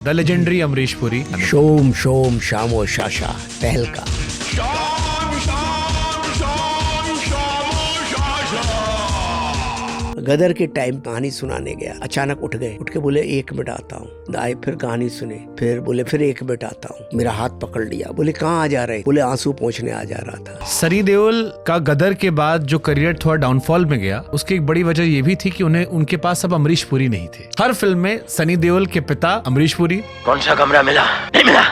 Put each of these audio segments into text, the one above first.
The legendary Amrish Puri. शोम शोम शामो शाशा तहलका। गदर के टाइम कहानी सुनाने गया, अचानक उठ गए, उठ के बोले 1 मिनट आता हूँ। आए, फिर कहानी सुने, फिर बोले फिर 1 मिनट आता हूँ। मेरा हाथ पकड़ लिया, बोले कहाँ आ जा रहे? बोले आंसू पोंछने आ जा रहा था। सनी देओल का गदर के बाद जो करियर थोड़ा डाउनफॉल में गया, उसकी एक बड़ी वजह ये भी थी कि उनके पास अब अमरीश पुरी नहीं थे। हर फिल्म में सनी देओल के पिता अमरीश पुरी, कौन सा कमरा मिला? नहीं मिला।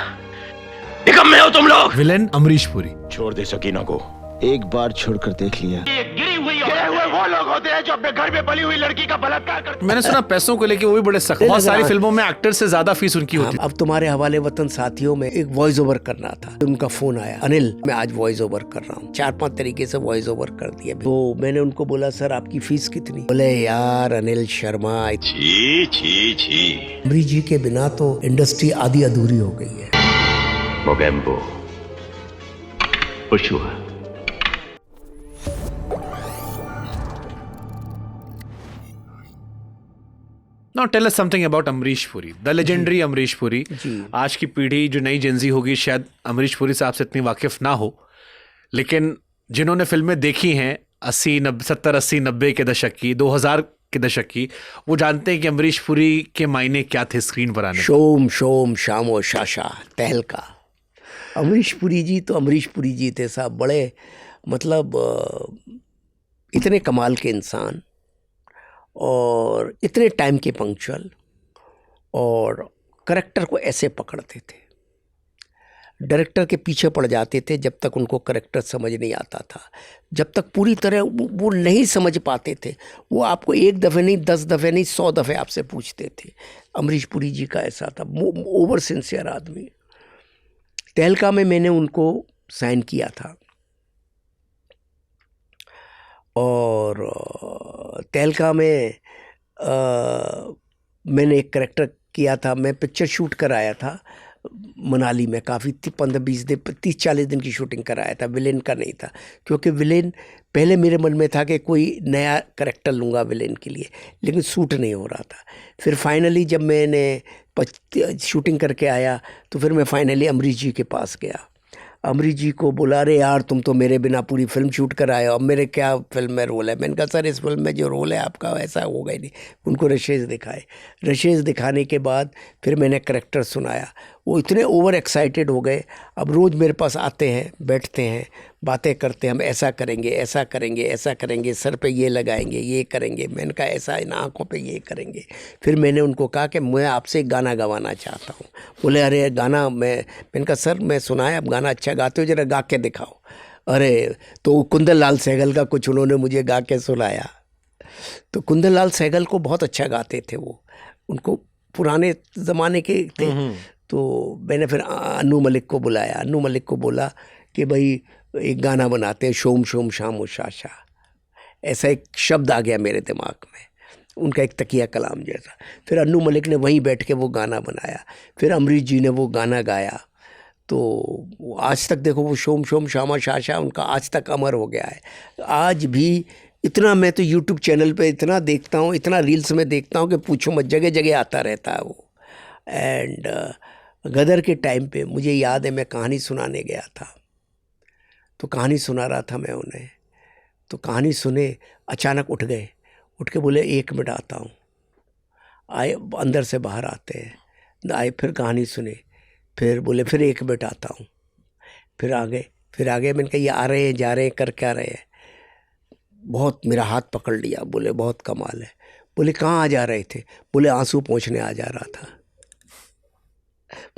निकम्मे में हो तुम लोग। विलेन अमरीश पुरी। छोड़ दे सकीना को। एक बार छोड़कर देख लिया। गिरे हुए वो लोग होते हैं जो अपने घर में पली हुई लड़की का बलात्कार करते हैं। मैंने सुना पैसों को लेके वो भी बड़े सख्त। बहुत सारी फिल्मों में एक्टर से ज्यादा फीस उनकी होती है। अब तुम्हारे हवाले वतन साथियों में एक वॉइस ओवर करना था, उनका फोन आया, अनिल मैं आज वॉइस ओवर कर रहा हूँ। 4-5 तरीके से वॉइस ओवर कर दिया। तो मैंने उनको बोला सर आपकी फीस कितनी? बोले यार अनिल शर्मा, छी छी छी। अमरीश जी के बिना तो इंडस्ट्री आधी अधूरी हो गई है। मोगेम्बो खुश हुआ। Now tell us something about Amrish Puri, the legendary Amrish Puri. आज की पीढ़ी जो नई जेंजी होगी शायद अमरीश पुरी साहब से इतनी वाकिफ ना हो, लेकिन जिन्होंने फिल्में देखी हैं 70, 80, 90 के दशक की, 2000 के दशक की, वो जानते हैं कि अमरीश पुरी के मायने क्या थे स्क्रीन पर आने। शोम शोम शामो शाशा तहलका। अमरीश पुरी जी तो अमरीश पुरी जी थे साहब, बड़े मतलब इतने कमाल के इंसान और इतने टाइम के पंक्चुअल, और करेक्टर को ऐसे पकड़ते थे, डायरेक्टर के पीछे पड़ जाते थे जब तक उनको करेक्टर समझ नहीं आता था, जब तक पूरी तरह वो नहीं समझ पाते थे। वो आपको 1 दफ़े नहीं, 10 दफ़े नहीं, 100 दफ़े आपसे पूछते थे। अमरीश पुरी जी का ऐसा था, ओवर सिंसियर आदमी। तहलका में मैंने उनको साइन किया था, और तहलका में मैंने एक करेक्टर किया था। मैं पिक्चर शूट कर आया था मनाली में, काफ़ी 15-20 दिन, 30-40 दिन की शूटिंग कराया था। विलेन का नहीं था, क्योंकि विलेन पहले मेरे मन में था कि कोई नया करेक्टर लूँगा विलेन के लिए, लेकिन सूट नहीं हो रहा था। फिर फाइनली जब मैंने शूटिंग करके आया तो फिर मैं फाइनली अमरीश जी के पास गया। अमरीश जी को बोला अरे यार तुम तो मेरे बिना पूरी फिल्म शूट कर आए हो, अब मेरे क्या फिल्म में रोल है? मैंने कहा सर इस फिल्म में जो रोल है आपका वैसा होगा ही नहीं। उनको रशेज़ दिखाए, रशेज़ दिखाने के बाद फिर मैंने करेक्टर सुनाया। वो इतने ओवर एक्साइटेड हो गए, अब रोज़ मेरे पास आते हैं, बैठते हैं, बातें करते हैं, हम ऐसा करेंगे, ऐसा करेंगे, ऐसा करेंगे, सर पे ये लगाएंगे, ये करेंगे। मैंने कहा ऐसा इन आँखों पे ये करेंगे। फिर मैंने उनको कहा कि मैं आपसे एक गाना गवाना चाहता हूँ। बोले अरे गाना मैंने कहा सर मैं सुना है आप गाना अच्छा गाते हो, ज़रा गा के दिखाओ। अरे तो कुंदन लाल सहगल का कुछ उन्होंने मुझे गा के सुनाया। तो कुंदन लाल सहगल को बहुत अच्छा गाते थे वो, उनको पुराने ज़माने के थे। तो मैंने फिर अन्नू मलिक को बुलाया, अन्नू मलिक को बोला कि भाई एक गाना बनाते हैं, शोम शोम शामो शाशा। ऐसा एक शब्द आ गया मेरे दिमाग में, उनका एक तकिया कलाम जैसा। फिर अन्नू मलिक ने वहीं बैठ के वो गाना बनाया, फिर अमरीश जी ने वो गाना गाया। तो आज तक देखो वो शोम शोम शामा शाशा उनका आज तक अमर हो गया है। आज भी इतना मैं तो यूट्यूब चैनल पे इतना देखता हूँ, इतना रील्स में देखता हूँ कि पूछो मत, जगह जगह आता रहता है वो। एंड गदर के टाइम पे मुझे याद है मैं कहानी सुनाने गया था, तो कहानी सुना रहा था मैं उन्हें, तो कहानी सुने, अचानक उठ गए, उठ के बोले 1 मिनट आता हूँ। आए, अंदर से बाहर आते हैं, आए, फिर कहानी सुने, फिर बोले फिर 1 मिनट आता हूँ। फिर आ गए। मैंने कहा ये आ रहे हैं जा रहे हैं कर क्या रहे हैं? बहुत मेरा हाथ पकड़ लिया, बोले बहुत कमाल है। बोले कहाँ आ जा रहे थे? बोले आंसू पोंछने आ जा रहा था।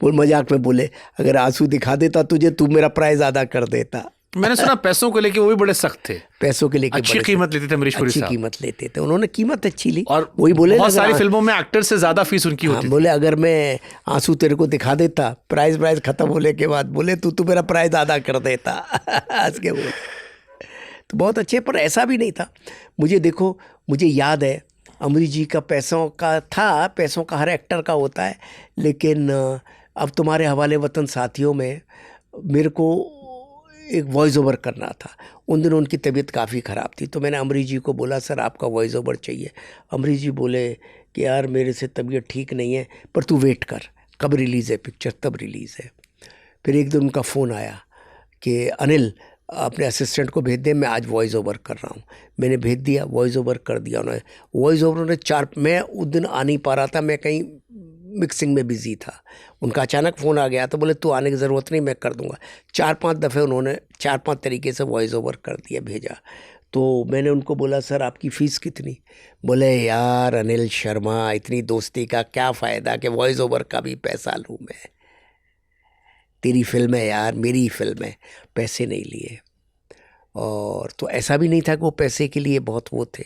बोल मजाक में बोले अगर आंसू दिखा देता तुझे, तू मेरा प्राइज अदा कर देता। मैंने सुना पैसों को लेके वो भी बड़े सख्त थे, पैसों के लेके अच्छी कीमत लेते थे अमरीश पुरी साहब, अच्छी कीमत लेते थे। उन्होंने कीमत अच्छी ली, और वही बोले बहुत सारी फिल्मों में एक्टर से ज्यादा फीस उनकी होती थी। बोले अगर मैं आंसू तेरे को दिखा देता, प्राइज खत्म होने के बाद, बोले तू मेरा प्राइज अदा कर देता। हंस के बोले तो बहुत अच्छे, पर ऐसा भी नहीं था। मुझे देखो, मुझे याद है अमरीश जी का पैसों का था, पैसों का हर एक्टर का होता है, लेकिन अब तुम्हारे हवाले वतन साथियों में मेरे को एक वॉइस ओवर करना था। उन दिनों उनकी तबीयत काफ़ी ख़राब थी, तो मैंने अमरीश जी को बोला सर आपका वॉइस ओवर चाहिए। अमरीश जी बोले कि यार मेरे से तबीयत ठीक नहीं है, पर तू वेट कर, कब रिलीज़ है पिक्चर, तब रिलीज़ है। फिर एक दिन उनका फ़ोन आया कि अनिल अपने असिस्टेंट को भेज दे, मैं आज वॉइस ओवर कर रहा हूँ। मैंने भेज दिया, वॉइस ओवर कर दिया उन्होंने। वॉइस ओवर उन्होंने मैं उस दिन आ नहीं पा रहा था, मैं कहीं मिक्सिंग में बिजी था। उनका अचानक फ़ोन आ गया तो बोले तू आने की ज़रूरत नहीं, मैं कर दूंगा। 4-5 दफ़े उन्होंने 4-5 तरीके से वॉइस ओवर कर दिया, भेजा। तो मैंने उनको बोला सर आपकी फ़ीस कितनी? बोले यार अनिल शर्मा, इतनी दोस्ती का क्या फ़ायदा कि वॉइस ओवर का भी पैसा लूँ मैं। तेरी फिल्म है यार, मेरी फिल्म है, पैसे नहीं लिए। और तो ऐसा भी नहीं था कि वो पैसे के लिए बहुत वो थे।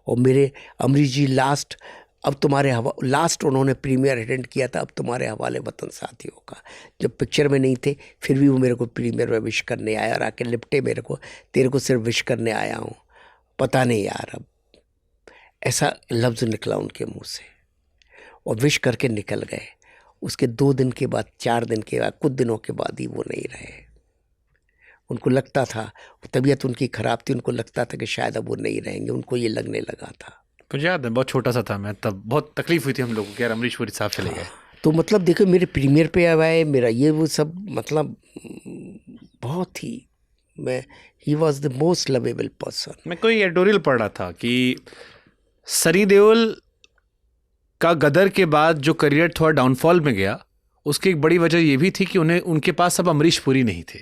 और मेरे अमरीश जी लास्ट उन्होंने प्रीमियर अटेंड किया था अब तुम्हारे हवाले वतन साथियों का, जब पिक्चर में नहीं थे फिर भी वो मेरे को प्रीमियर में विश करने आया और आके लिपटे मेरे को, तेरे को सिर्फ विश करने आया हूँ। पता नहीं यार, अब ऐसा लफ्ज़ निकला उनके मुंह से और विश करके निकल गए। उसके 2 दिन के बाद, 4 दिन के बाद, कुछ दिनों के बाद ही वो नहीं रहे। उनको लगता था, तबीयत उनकी ख़राब थी, उनको लगता था कि शायद अब वो नहीं रहेंगे, उनको ये लगने लगा था। मुझे याद है बहुत छोटा सा था मैं तब, बहुत तकलीफ हुई थी हम लोगों को कि यार अमरीश पुरी साहब चले गए। तो मतलब देखो मेरे प्रीमियर पे आए, मेरा ये वो सब, मतलब बहुत ही ही was the most lovable person. मैं कोई एडिटोरियल पढ़ रहा था कि सनी देओल का गदर के बाद जो करियर थोड़ा डाउनफॉल में गया, उसकी एक बड़ी वजह ये भी थी कि उनके पास अब अमरीश पुरी नहीं थे।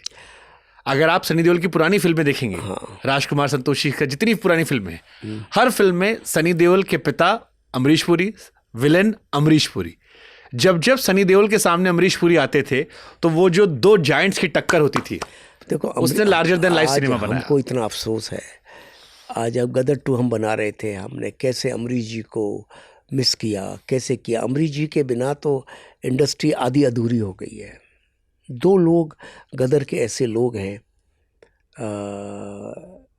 अगर आप सनी देओल की पुरानी फिल्में देखेंगे, राजकुमार संतोषी का जितनी पुरानी फिल्में हैं, हर फिल्म में सनी देओल के पिता अमरीश पुरी, विलेन अमरीश पुरी। जब सनी देओल के सामने अमरीश पुरी आते थे तो वो जो 2 जायंट्स की टक्कर होती थी, देखो उसने लार्जर देन लाइफ सिनेमा बनाया। हमको इतना अफसोस है आज, अब गदर 2 हम बना रहे थे, हमने कैसे अमरीश जी को मिस किया, कैसे किया। अमरीश जी के बिना तो इंडस्ट्री आधी अधूरी हो गई है। 2 लोग गदर के ऐसे लोग हैं,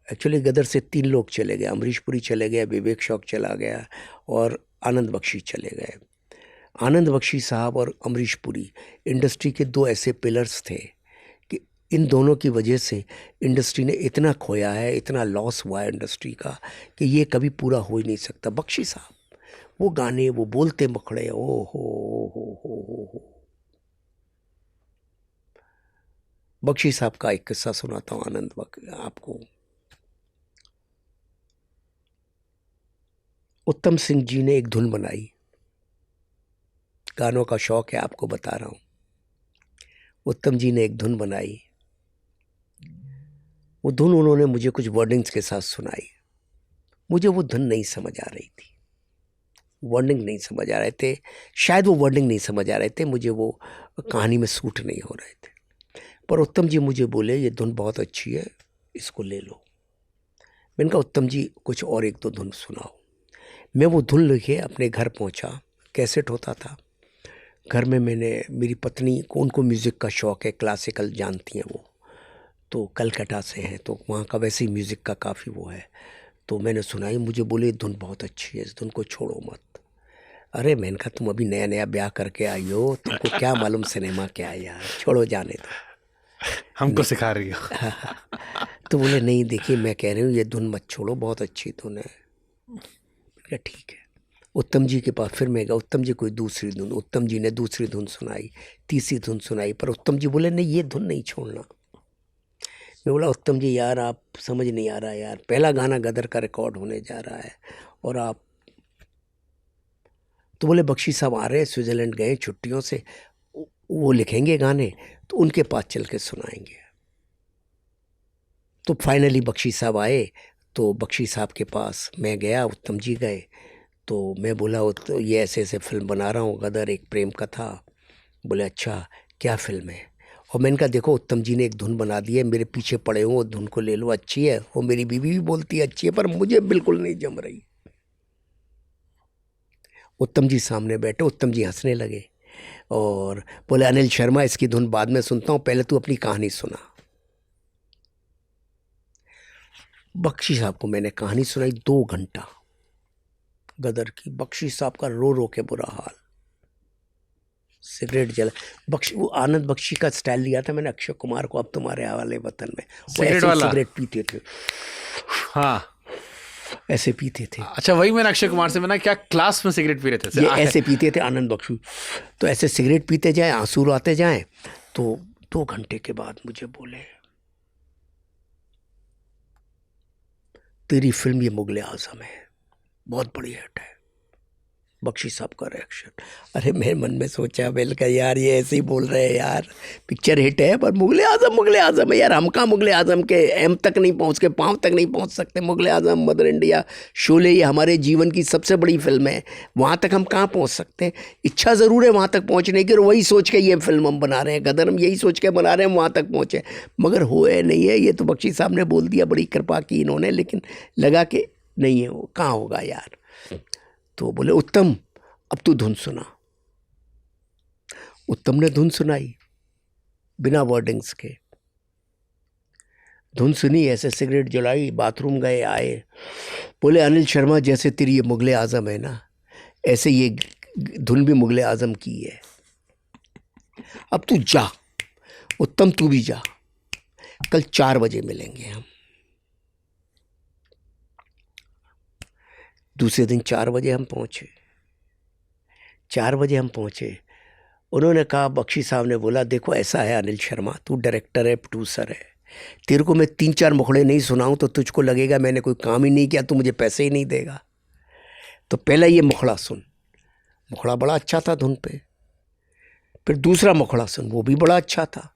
एक्चुअली गदर से 3 लोग चले गए। अमरीश पुरी चले गए, विवेक शौक चला गया और आनंद बख्शी चले गए। आनंद बख्शी साहब और अमरीश पुरी इंडस्ट्री के 2 ऐसे पिलर्स थे कि इन दोनों की वजह से इंडस्ट्री ने इतना खोया है, इतना लॉस हुआ है इंडस्ट्री का कि ये कभी पूरा हो ही नहीं सकता। बख्शी साहब वो गाने, वो बोलते मखड़े, ओ हो। बख्शी साहब का एक किस्सा सुनाता हूँ आनंद आपको। उत्तम सिंह जी ने एक धुन बनाई, गानों का शौक है आपको बता रहा हूँ। उत्तम जी ने एक धुन बनाई, वो धुन उन्होंने मुझे कुछ वर्डिंग्स के साथ सुनाई। मुझे वो धुन नहीं समझ आ रही थी, वर्डिंग नहीं समझ आ रहे थे, शायद वो वर्डिंग नहीं समझ आ रहे थे, मुझे वो कहानी में सूट नहीं हो रहे थे। पर उत्तम जी मुझे बोले ये धुन बहुत अच्छी है, इसको ले लो। मैंने कहा उत्तम जी कुछ और 1-2 धुन सुनाओ। मैं वो धुन लिखे अपने घर पहुंचा, कैसेट होता था घर में। मेरी पत्नी को, उनको म्यूज़िक का शौक़ है, क्लासिकल जानती हैं वो, तो कलकत्ता से हैं, तो वहाँ का वैसे ही म्यूज़िक का काफ़ी वो है। तो मैंने सुनाई, मुझे बोले धुन बहुत अच्छी है, इस धुन को छोड़ो मत। अरे मैंने कहा तुम अभी नया ब्याह करके आई हो, तुमको क्या मालूम सिनेमा क्या है यार, छोड़ो जाने दो, हमको सिखा रही हो। तो बोले नहीं देखिए मैं कह रही हूँ ये धुन मत छोड़ो, बहुत अच्छी धुन है। क्या ठीक है। उत्तम जी के पास फिर मैं गया, उत्तम जी कोई दूसरी धुन, उत्तम जी ने दूसरी धुन सुनाई, तीसरी धुन सुनाई, पर उत्तम जी बोले नहीं ये धुन नहीं छोड़ना। मैं बोला उत्तम जी यार आप समझ नहीं आ रहा यार, पहला गाना गदर का रिकॉर्ड होने जा रहा है और आप, तो बोले बख्शी साहब आ रहे हैं, स्विट्ज़रलैंड गए छुट्टियों से, वो लिखेंगे गाने तो उनके पास चल के सुनाएंगे। तो फाइनली बख्शी साहब आए, तो बख्शी साहब के पास मैं गया, उत्तम जी गए, तो मैं बोला तो ये ऐसे फिल्म बना रहा हूँ गदर, एक प्रेम कथा। बोले अच्छा क्या फिल्म है? और मैंने कहा देखो उत्तम जी ने एक धुन बना दी है, मेरे पीछे पड़े हो, वो धुन को ले लो, अच्छी है। वो मेरी बीवी भी बोलती है अच्छी है, पर मुझे बिल्कुल नहीं जम रही। उत्तम जी सामने बैठे, उत्तम जी हंसने लगे और बोले अनिल शर्मा इसकी धुन बाद में सुनता हूँ, पहले तू अपनी कहानी सुना। बख्शी साहब को मैंने कहानी सुनाई 2 घंटा गदर की। बख्शी साहब का रो रो के बुरा हाल, सिगरेट जला। वो आनंद बख्शी का स्टाइल लिया था मैंने अक्षय कुमार को, अब तुम्हारे हवाले वतन में, वो ऐसे सिगरेट पीते थे। हाँ ऐसे पीते थे। अच्छा, वही मैंने अक्षय कुमार से मैंने क्या क्लास में सिगरेट पी रहे थे ये ऐसे पीते थे आनंद बख्शू। तो ऐसे सिगरेट पीते जाए, आंसू आते जाए। तो 2 घंटे के बाद मुझे बोले, तेरी फिल्म ये मुगले आजम है, बहुत बड़ी हिट है। बख्शी साहब का रिएक्शन, अरे मेरे मन में सोचा बेल का यार ये ऐसे ही बोल रहे हैं यार, पिक्चर हिट है पर मुगले आजम है यार, हम कहाँ मुगले आजम के एम तक नहीं पहुँच के पाँव तक नहीं पहुँच सकते। मुगले आजम, मदर इंडिया, शोले, ये हमारे जीवन की सबसे बड़ी फिल्म है, वहाँ तक हम कहाँ पहुँच सकते हैं। इच्छा ज़रूर है वहाँ तक पहुँचने की, और वही सोच के ये फिल्म हम बना रहे हैं, गदर हम यही सोच के बना रहे हैं वहाँ तक पहुँचे, मगर हुए नहीं है। ये तो बख्शी साहब ने बोल दिया, बड़ी कृपा की इन्होंने, लेकिन लगा कि नहीं है वो, कहाँ होगा यार। तो बोले उत्तम अब तू धुन सुना। उत्तम ने धुन सुनाई बिना वर्डिंग्स के, धुन सुनी, ऐसे सिगरेट जलाई, बाथरूम गए, आए, बोले अनिल शर्मा जैसे तेरी ये मुगले आजम है ना, ऐसे ये धुन भी मुगले आजम की है। अब तू जा उत्तम, तू भी जा, कल 4 बजे मिलेंगे हम। दूसरे दिन 4 बजे हम पहुंचे। 4 बजे हम पहुंचे, उन्होंने कहा, बख्शी साहब ने बोला, देखो ऐसा है अनिल शर्मा, तू डायरेक्टर है, प्रोड्यूसर है, तेरे को मैं 3-4 मुखड़े नहीं सुनाऊं तो तुझको लगेगा मैंने कोई काम ही नहीं किया, तू मुझे पैसे ही नहीं देगा। तो पहला ये मुखड़ा सुन, मुखड़ा बड़ा अच्छा था धुन पे। फिर दूसरा मुखड़ा सुन, वो भी बड़ा अच्छा था।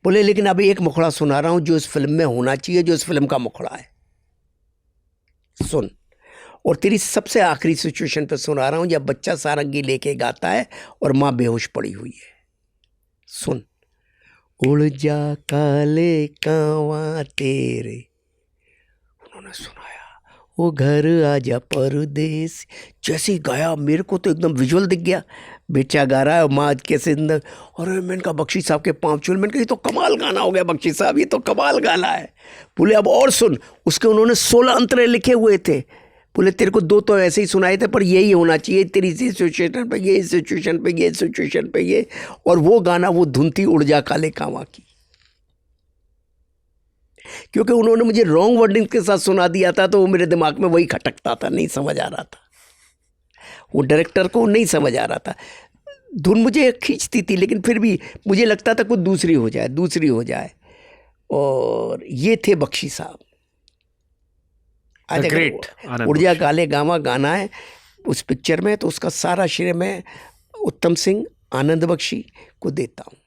बोले लेकिन अभी एक मुखड़ा सुना रहा हूं जो इस फिल्म में होना चाहिए, जो इस फिल्म का मुखड़ा है, सुन। और तेरी सबसे आखिरी सिचुएशन पे सुना रहा हूं जब बच्चा सारंगी लेके गाता है और माँ बेहोश पड़ी हुई है, सुन। उड़ जा काले कांवा तेरे, उन्होंने सुनाया, वो घर आजा परदेस। जैसे ही गाया मेरे को तो एकदम विजुअल दिख गया, बेचा गा रहा है और माँ कैसे अंदर। और मैंने कहा बख्शी साहब के 5 चूल, मैंने कहा ये तो कमाल गाना हो गया बख्शी साहब, ये तो कमाल गाना है। बोले अब और सुन, उसके उन्होंने 16 अंतरे लिखे हुए थे। बोले तेरे को 2 तो ऐसे ही सुनाए थे पर यही होना चाहिए, तेरी इसी सिचुएशन पे ये, सिचुएशन पे ये, सिचुएशन पे ये। और वो गाना, वो धुन थी उड़ जा काले कांवा की। क्योंकि उन्होंने मुझे रॉन्ग वर्डिंग के साथ सुना दिया था तो वो मेरे दिमाग में वही खटकता था, नहीं समझ आ रहा था, वो डायरेक्टर को नहीं समझ आ रहा था। धुन मुझे खींचती थी लेकिन फिर भी मुझे लगता था कुछ दूसरी हो जाए, दूसरी हो जाए। और ये थे बख्शी साहब। ग्रेट उड़ जा काले कांवा गाना है उस पिक्चर में, तो उसका सारा श्रेय मैं उत्तम सिंह, आनंद बख्शी को देता हूँ।